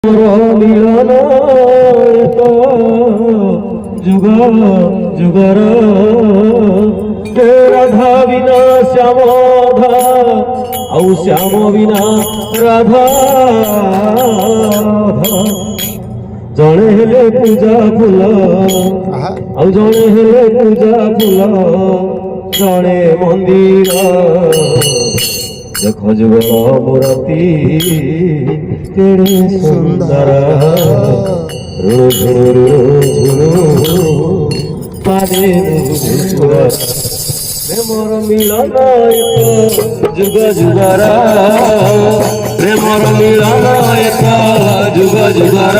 মিলন যুগ যুগর রাধা বিনা শ্যাম আউ শ্যাম বিনা রাধা জনে হেলে পূজা ফুল আউ জনে হেলে পূজা ফুল জনে মন্দির देख जुगल मूर्ति केड़े सुंदर रुणु झुणु पादे प्रेमर मिलन जुग जुगर प्रेमर मिलन जुग जुगर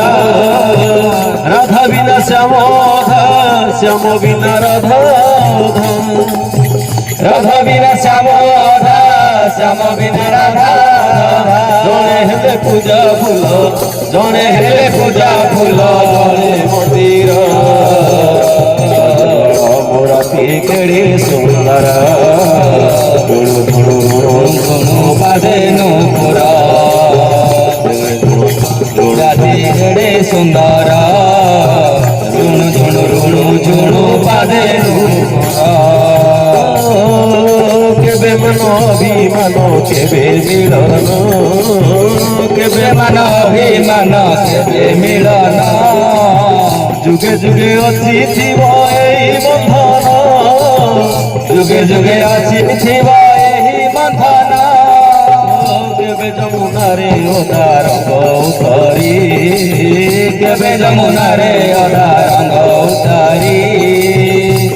राधा बिना श्याम श्याम बिना राधा राधा बिना श्याम श्याम बिना राधा जने हेले पूजा फूल जने हेले पूजा फूल जने मंदिर मूर्ति केड़े सुंदर धुणु धुणु धुणु पादे नूपुर मूर्ति केड़े सुंदर झुणु झुणु झुणु झुणु पादे केबे मन अभिमान केबे मिलन केबे मन अभिमान केबे मिलन जुगे जुगे अछि थिब एही बंधन जुगे जुगे अछि थिब एही बंधन केबे जमुना रे ओदा रंग उतरी केबे जमुना रे ओदा रंग उतरी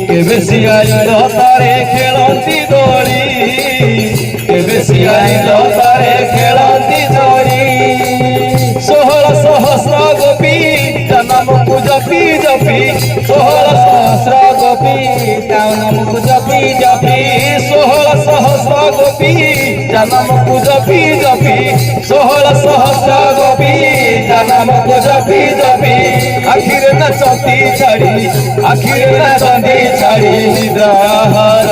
केबे सियाइल तारे खेलंती दोली केबे सियाइल तारे खेलंती दोली 16 सहस्र गोपी नामକୁ जपी जपी 16 सहस्र गोपी नामକୁ जपी जपी 16 सहस्र गोपी नामକୁ जपी जपी 16 सहस्र गोपी नामକୁ जपी जपी आखिर नाचती छाड़ी आखिर नाचती छाड़ी निद्राहार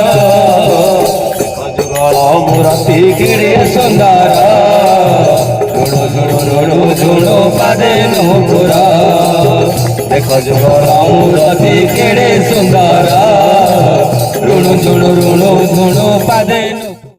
जुगल मूर्ति केड़े सुंदर झुणु झुणु झुणु पादे नूपुर देख जुगल मूर्ति केड़े सुंदर ऋणु झुणु ऋणु झुणु पादे